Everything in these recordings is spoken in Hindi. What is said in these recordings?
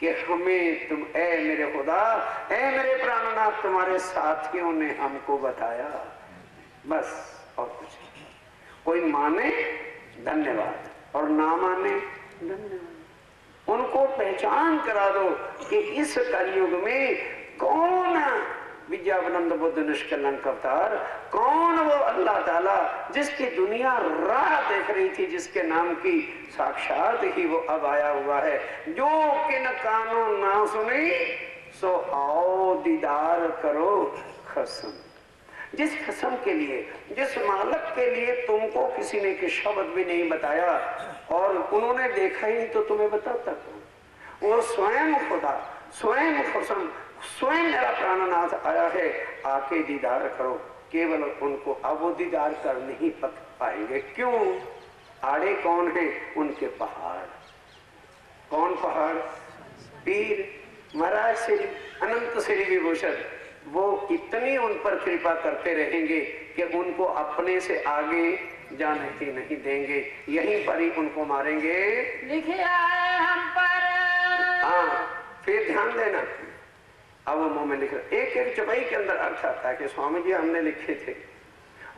कि हमें तुम, ए मेरे खुदा, ए मेरे प्राणनाथ, तुम्हारे साथियों ने हमको बताया, बस और कुछ नहीं। कोई माने धन्यवाद और ना माने धन्यवाद। उनको पहचान करा दो कि इस कलयुग में कौन विद्यावनंद बुद्ध निष्कलंक अवतार, कौन वो अल्लाह ताला जिसकी दुनिया राह देख रही थी, जिसके नाम की साक्षात ही वो अब आया हुआ है। जो किन कानों ना सुनी सो आओ दीदार करो खसम। जिस खसम के लिए, जिस मालक के लिए तुमको किसी ने के शब्द भी नहीं बताया और उन्होंने देखा ही तो तुम्हें बताता कौन? वो स्वयं खुदा, स्वयं खसम, स्वयं मेरा प्राणनाथ आया है, आके दीदार करो। केवल उनको अब वो दीदार कर नहीं पाएंगे। क्यों? आड़े कौन है? उनके पहाड़। कौन पहाड़? पीर महाराज श्री अनंत श्री विभूषण। वो इतनी उन पर कृपा करते रहेंगे कि उनको अपने से आगे जाने ही नहीं देंगे, यहीं पर ही उनको मारेंगे। लिखे आए हम पर। हाँ, फिर ध्यान देना, अब वो मुंह में लिख रहे। एक एक चौपाई के अंदर अर्थ आता है कि स्वामी जी हमने लिखे थे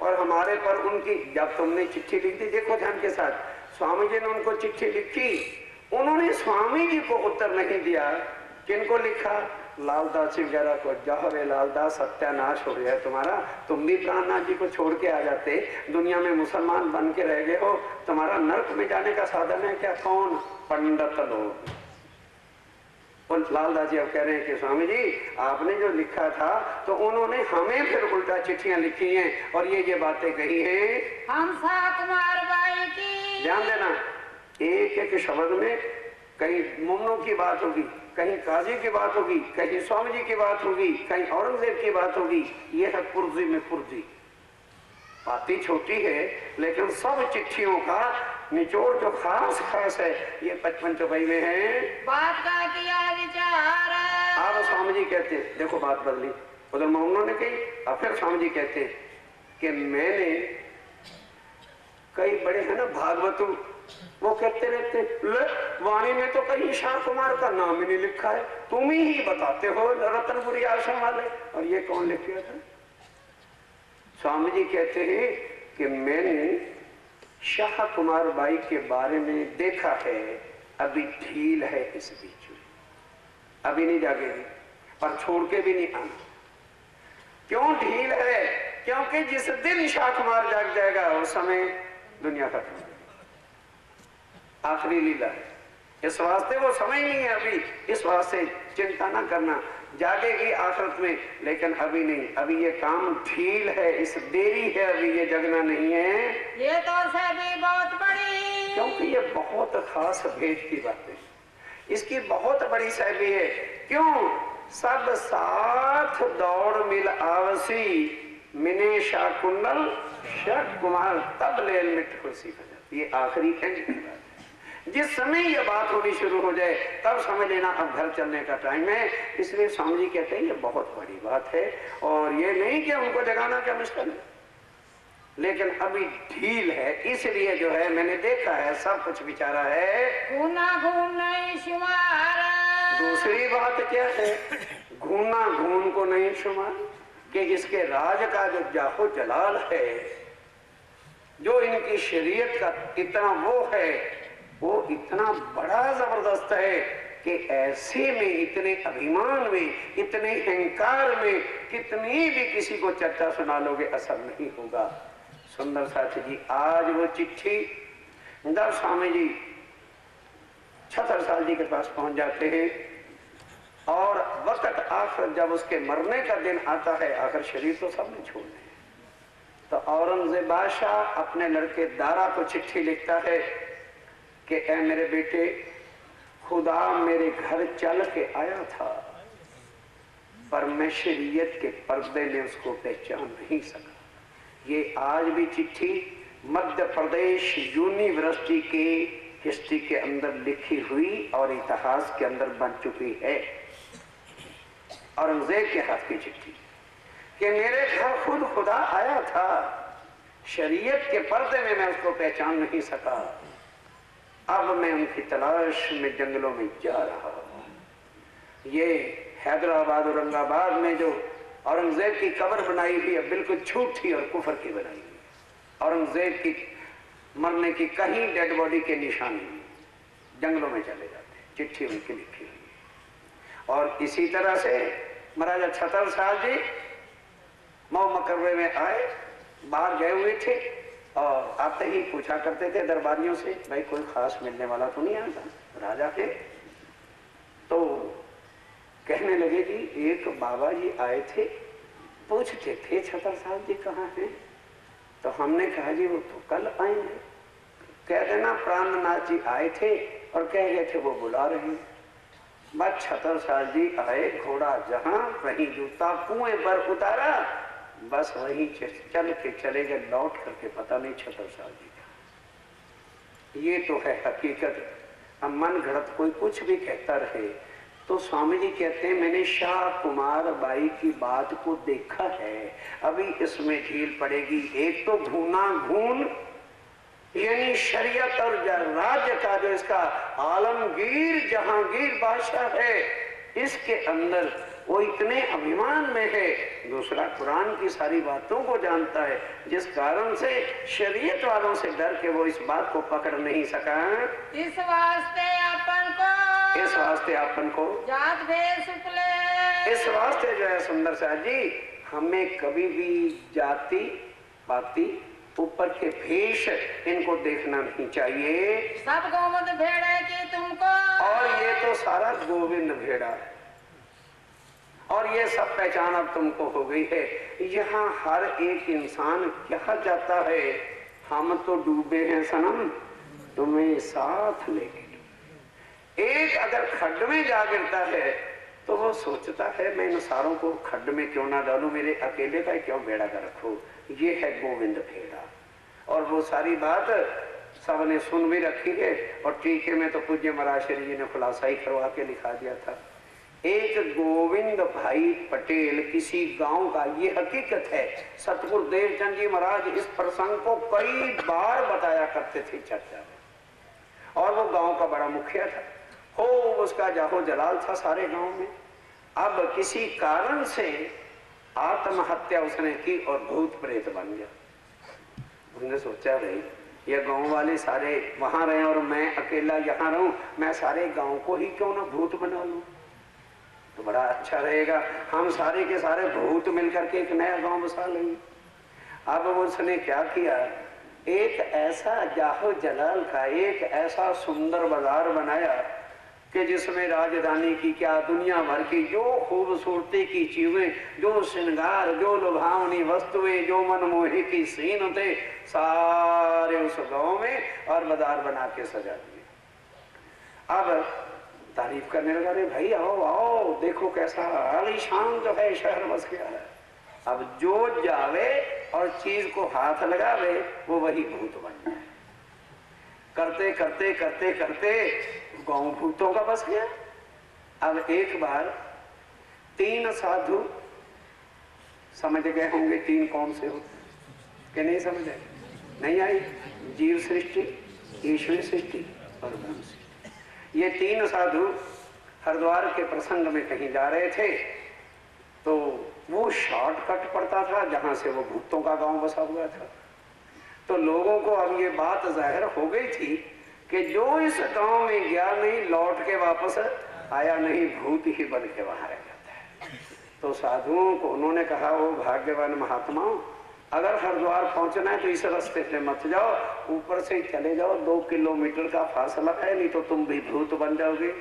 और हमारे पर उनकी, जब तुमने चिट्ठी लिख दी, देखो ध्यान के साथ, स्वामी जी ने उनको चिट्ठी लिखी, उन्होंने स्वामी जी को उत्तर नहीं दिया। किनको लिखा? लालदास जी वगैरह को। जाओ रे लालदास, सत्यानाश हो गया तुम्हारा, तुम भी प्राणनाथ जी को छोड़ के आ जाते, दुनिया में मुसलमान बन के रह गए हो, तुम्हारा नरक में जाने का साधन है क्या? कौन? पंडित लोग। और लालदास जी अब कह रहे हैं कि स्वामी जी आपने जो लिखा था तो उन्होंने हमें फिर उल्टा चिट्ठियां लिखी हैं और ये बातें कही हैं हंसा कुमार बाई की। ध्यान देना, एक एक शब्द में कहीं मुमनों की बात होगी, कहीं काजी की बात होगी, कहीं स्वामी जी की बात होगी, कहीं औरंगजेब की बात होगी। ये है पुर्जी में पुर्जी। बातें छोटी है लेकिन सब चिट्ठियों का निचोड़ जो खास खास है ये 55 चौपाई में है। बात का किया विचार। अब स्वामी जी कहते हैं, देखो बात बदली, उधर मोहम्मद ने कही, अब फिर स्वामी जी कहते हैं कि मैंने, कई बड़े हैं ना भागवतु, वो कहते रहते वाणी में तो कहीं शाह कुमार का नाम ही नहीं लिखा है, तुम ही बताते हो रतनपुरी आश्रम वाले, और ये कौन लिख गया था? स्वामी जी कहते हैं कि मैंने शाह कुमार बाई के बारे में देखा है, अभी ढील है इस बीच में, अभी नहीं जागेगी और छोड़ के भी नहीं आना। क्यों ढील है? क्योंकि जिस दिन शाह कुमार जाग जाएगा उस समय दुनिया खत्म, आखिरी लीला है। इस वास्ते वो समय नहीं है अभी, इस वास्ते चिंता ना करना, जागेगी आखिरत में, लेकिन अभी नहीं, अभी ये काम ढील है, इस देरी है, अभी ये जगना नहीं है। ये तो भी बहुत बड़ी, क्योंकि ये बहुत खास भेद की बात है, इसकी बहुत बड़ी सहबी है। क्यों? सब साथ दौड़ मिल आवसी, मिने शाह कुंडल शाह कुमार तब ले मिट खुशी हो जाती। ये आखिरी एंड की बात है। जिस समय ये बात होनी शुरू हो जाए तब समझ लेना अब घर चलने का टाइम है। इसलिए स्वामी जी कहते हैं ये बहुत बड़ी बात है, और ये नहीं कि उनको जगाना क्या मुश्किल है, लेकिन अभी ढील है, इसलिए जो है मैंने देखा है, सब कुछ विचारा है। घूना घूम नहीं शुमार। दूसरी बात क्या है? घूना घून को नहीं शुमार, कि इसके राज का जो जाहो जलाल है, जो इनकी शरीयत का इतना वो है, वो इतना बड़ा जबरदस्त है कि ऐसे में, इतने अभिमान में, इतने अहंकार में कितनी भी किसी को चर्चा सुना लोगे असर नहीं होगा। सुंदर साथी जी, आज वो चिट्ठी जब स्वामी जी 76 साल जी के पास पहुंच जाते हैं और वक्त आखिर जब उसके मरने का दिन आता है, आखिर शरीर तो सबने छोड़ दिया, तो औरंगजेब बादशाह अपने लड़के दारा को चिट्ठी लिखता है कि ऐ मेरे बेटे, खुदा मेरे घर चल के आया था पर मैं शरीयत के पर्दे में उसको पहचान नहीं सका। ये आज भी चिट्ठी मध्य प्रदेश यूनिवर्सिटी के हिस्ट्री के अंदर लिखी हुई और इतिहास के अंदर बन चुकी है। औरंगजेब के हाथ की चिट्ठी कि मेरे घर खुद खुदा आया था, शरीयत के पर्दे में मैं उसको पहचान नहीं सका, अब मैं उनकी तलाश में जंगलों में जा रहा हूं। ये हैदराबाद औरंगाबाद में जो औरंगजेब की कब्र बनाई हुई है बिल्कुल झूठी और कुफर की बनाई हुई है। औरंगजेब की मरने की कहीं डेड बॉडी के निशान नहीं, जंगलों में चले जाते, चिट्ठी उनकी लिखी हुई है। और इसी तरह से महाराजा छतरसाल जी मऊ मकबरे में आए, बाहर गए हुए थे और आते ही पूछा करते थे दरबारियों से, भाई कोई खास मिलने वाला तो नहीं आता राजा के? तो कहने लगे कि एक बाबा जी आए थे, पूछते थे छतरसाल जी कहाँ हैं? तो हमने कहा जी वो तो कल आएंगे। कह देना प्राणनाथ जी आए थे और कह गए थे वो बुला रहे हैं। बस छतरसाल जी आए, घोड़ा जहां वहीं जूता कुएं पर उतारा, बस वहीं चल के चले गए, लौट करके पता नहीं छतरसाल जी का। ये तो है हकीकत। अब मन घड़त कोई कुछ भी कहता रहे तो स्वामी जी कहते हैं मैंने शाह कुमार बाई की बात को देखा है, अभी इसमें ढील पड़ेगी। एक तो घूना घून यानी शरीयत और राज्य का जो इसका आलमगीर जहांगीर बादशाह है, इसके अंदर वो इतने अभिमान में है। दूसरा कुरान की सारी बातों को जानता है, जिस कारण से शरीयत वालों से डर के वो इस बात को पकड़ नहीं सका। इस वास्ते अपन को जात भेष उपले। इस वास्ते जो है सुंदर साहब जी, हमें कभी भी जाति पाति ऊपर के भेष इनको देखना नहीं चाहिए। सब गोविंद भेड़े की तुमको, और ये तो सारा गोविंद भेड़ा है और ये सब पहचान अब तुमको हो गई है। यहाँ हर एक इंसान क्या चाहता है, हम तो डूबे हैं सनम, तुम्हें साथ लेके। एक अगर खड्ड में जा गिरता है तो वो सोचता है मैं इन सारों को खड्ड में क्यों ना डालूं, मेरे अकेले का क्यों बेड़ा का रखो। ये है गोविंद भेड़ा। और वो सारी बात सबने सुन भी रखी है और टीके में तो पूज्य महाराज श्री जी ने खुलासा ही करवा के लिखा दिया था। एक गोविंद भाई पटेल किसी गांव का, ये हकीकत है, सतगुरु देवचंद जी महाराज इस प्रसंग को कई बार बताया करते थे चर्चा में। और वो गांव का बड़ा मुखिया था, हो उसका जाहो जलाल था सारे गांव में। अब किसी कारण से आत्महत्या उसने की और भूत प्रेत बन गया। उसने सोचा भाई ये गांव वाले सारे वहां रहे और मैं अकेला यहाँ रहूं, मैं सारे गांव को ही क्यों ना भूत बना लूं, तो बड़ा अच्छा रहेगा। हम सारे के सारे भूत मिलकर के एक नया गांव बसा लेंगे। अब उसने क्या किया, एक ऐसा जाहो जलाल का एक ऐसा सुंदर बाजार बनाया कि जिसमें राजधानी की क्या दुनिया भर की जो खूबसूरती की चीजें, जो श्रृंगार, जो लुभावनी वस्तुएं, जो मनमोही की सीन थे, सारे उस गांव में और बाजार बना के सजा दिए। अब तारीफ करने लगा, रे भाई आओ आओ देखो कैसा आलीशान जो है शहर बस गया है। अब जो जावे और चीज को हाथ लगावे वो वही भूत बन जाए। करते करते करते करते गांव भूतों का बस गया। अब एक बार 3 साधु, समझ गए होंगे 3 कौन से हो कि नहीं समझे? नहीं आई? जीव सृष्टि, ईश्वरी सृष्टि और ब्रह्म सृष्टि। ये 3 साधु हरिद्वार के प्रसंग में कहीं जा रहे थे, तो वो शॉर्टकट पड़ता था जहां से वो भूतों का गांव बसा हुआ था। तो लोगों को अब ये बात जाहिर हो गई थी कि जो इस गांव में गया नहीं लौट के वापस आया नहीं, भूत ही बन के वहां रह जाता है। तो साधुओं को उन्होंने कहा, वो भाग्यवान महात्माओं, अगर हरिद्वार पहुंचना है तो इस रास्ते से मत जाओ, ऊपर से चले जाओ, 2 किलोमीटर का फासला है, नहीं तो तुम भी भूत बन जाओगे।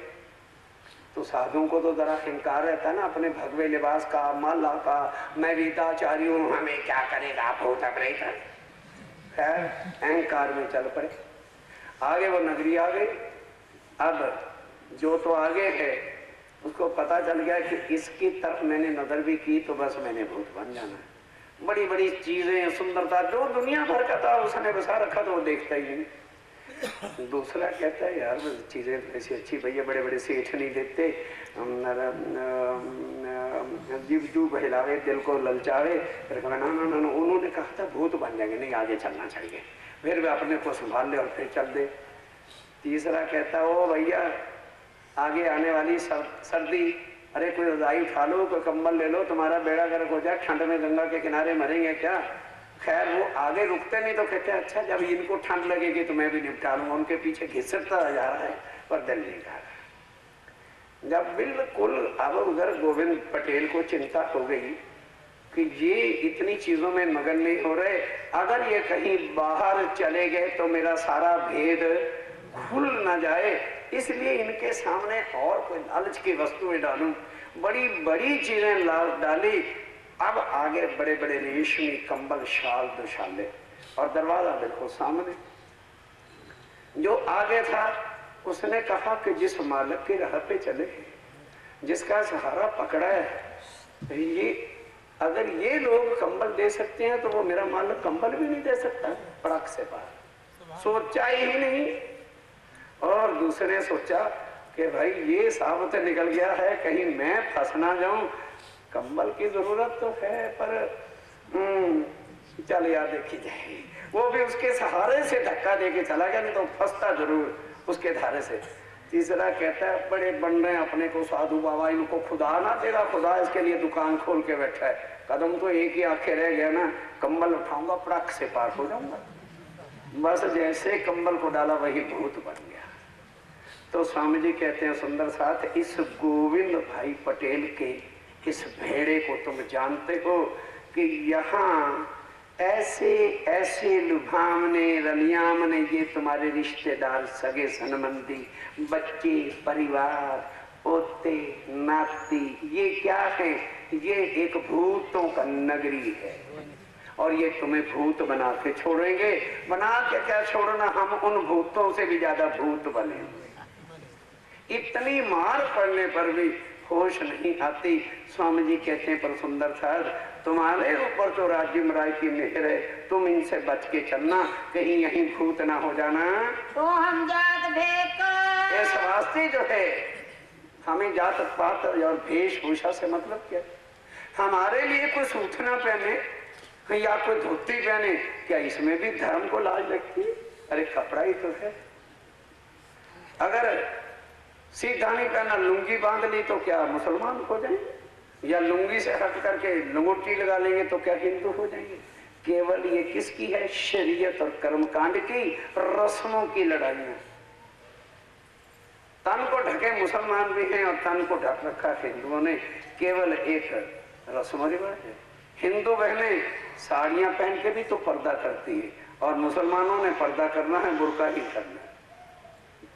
तो साधुओं को तो जरा अहंकार रहता है ना अपने भगवे लिबास का, माला का, मैं गीताचार्य हूं, हमें क्या करेगा भूत प्रेत। खैर अहंकार में चल पड़े, आगे वो नगरी आ गई। अब जो तो आगे है उसको पता चल गया कि इसकी तरफ मैंने नजर भी की तो बस मैंने भूत बन जाना है। बड़ी बड़ी चीजें, सुंदरता जो दुनिया भर का था उसने बसा रखा तो वो देखता ही नहीं। दूसरा कहता है यार चीजें ऐसी अच्छी भैया बड़े बड़े सेठ नहीं देते, जीव जू बहलावे दिल को ललचावे। फिर कहा ना ना ना, उन्होंने कहा था भूत बन जाएंगे, नहीं आगे चलना चाहिए, फिर वे अपने को संभाल ले और फिर चल दे। तीसरा कहता ओ भैया आगे आने वाली सर्दी अरे कोई रजाई उठा लो, कोई कंबल ले लो, तुम्हारा बेड़ा गर्क हो जाए, ठंड में गंगा के किनारे मरेंगे क्या। खैर वो आगे रुकते नहीं तो कहते अच्छा जब इनको ठंड लगेगी तो मैं भी निपटा लूंगा। उनके पीछे घिसटता जा रहा है पर दिल नहीं कर रहा। जब बिल्कुल अब उधर गोविंद पटेल को चिंता हो गई कि ये इतनी चीजों में मगन नहीं हो रहे, अगर ये कहीं बाहर चले गए तो मेरा सारा भेद खुल न जाए, इसलिए इनके सामने और कोई लालच की वस्तुएं डालूं। बड़ी बड़ी चीजें डाली। अब आगे बड़े बड़े रेशमी कंबल, शाल, दुशाले और दरवाजा बिल्कुल सामने। जो आगे था उसने कहा कि जिस मालिक की राह पे चले, जिसका सहारा पकड़ा है, ये अगर ये लोग कंबल दे सकते हैं तो वो मेरा मालिक कंबल भी नहीं दे सकता। पड़क से बाहर सोचा ही नहीं। और दूसरे सोचा कि भाई ये साबित निकल गया है, कहीं मैं फंस ना जाऊं। कंबल की जरूरत तो है पर चल यार देखी जाएगी। वो भी उसके सहारे से धक्का देके चला गया, नहीं तो फंसता जरूर उसके धारे से। तीसरा कहता है बड़े बन रहे हैं अपने को साधु बाबा, इनको खुदा ना देगा, खुदा इसके लिए दुकान खोल के बैठा है। कदम तो एक ही आंखें रह गया ना, कंबल उठाऊंगा पड़क से पार हो जाऊंगा। बस जैसे कंबल को डाला वही भूत बन गया। तो स्वामी जी कहते हैं सुंदर साथ, इस गोविंद भाई पटेल के इस भेड़े को तुम जानते हो कि यहाँ ऐसे ऐसे लुभावने रलियामने ये तुम्हारे रिश्तेदार, सगे संबंधी, बच्चे, परिवार, पोते, नाती, ये क्या है? ये एक भूतों का नगरी है और ये तुम्हें भूत बना के छोड़ेंगे। बना के क्या छोड़ना, हम उन भूतों से भी ज्यादा भूत बने हुए। इतनी मार पड़ने पर भी होश नहीं आती। स्वामी जी कहते हैं पर सुंदर सार, तुम्हारे ऊपर तो राज्य महाराज की मेहर है, तुम इनसे बच के चलना, कहीं यहीं भूत ना हो जाना। तो हम जात भेद को इस वास्ते जो है हमें जात पात और वेशभूषा से मतलब क्या। हमारे लिए कोई सूचना पहने या कोई धोती पहने, क्या इसमें भी धर्म को लाज लगती है? अरे कपड़ा ही तो है। अगर सीधा नहीं पहना, लुंगी बांध ली तो क्या मुसलमान हो जाएंगे? या लुंगी से हट करके लंगोटी लगा लेंगे तो क्या हिंदू हो जाएंगे? केवल ये किसकी है? शरीयत और कर्मकांड की, रस्मों की लड़ाइयां। तन को ढके मुसलमान भी हैं और तन को ढक रखा हिंदुओं ने। केवल एक रस्म रिवाज है। हिंदू बहनें साड़ियां पहन के भी तो पर्दा करती है और मुसलमानों ने पर्दा करना है, बुर्का ही करना है।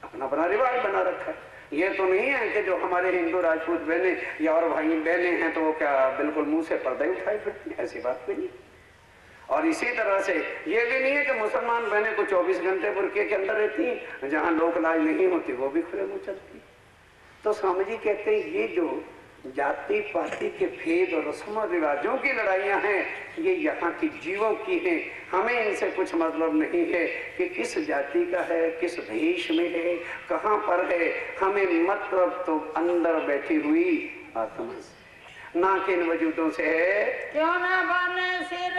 अपना अपना रिवाज बना रखा है। ये तो नहीं है कि जो हमारे हिंदू राजपूत बहने या और भाई बहने हैं तो वो क्या बिल्कुल मुंह से पर्दा ही उठाई फिरती है, ऐसी बात भी नहीं। और इसी तरह से ये भी नहीं है कि मुसलमान बहने को 24 घंटे बुर्के के अंदर रहती हैं, जहां लोक लाज नहीं होती वो भी खुले मुंह चलती। तो स्वामी जी कहते हैं ये जो जाति पाति के भेद और रस्म रिवाजों की लड़ाइयां हैं, ये यहाँ की जीवों की हैं। हमें इनसे कुछ मतलब नहीं है कि किस जाति का है, किस देश में है, कहाँ पर है। हमें मतलब तो अंदर बैठी हुई आत्मा से, ना कि इन वजूदों से है। क्यों ना बने सिर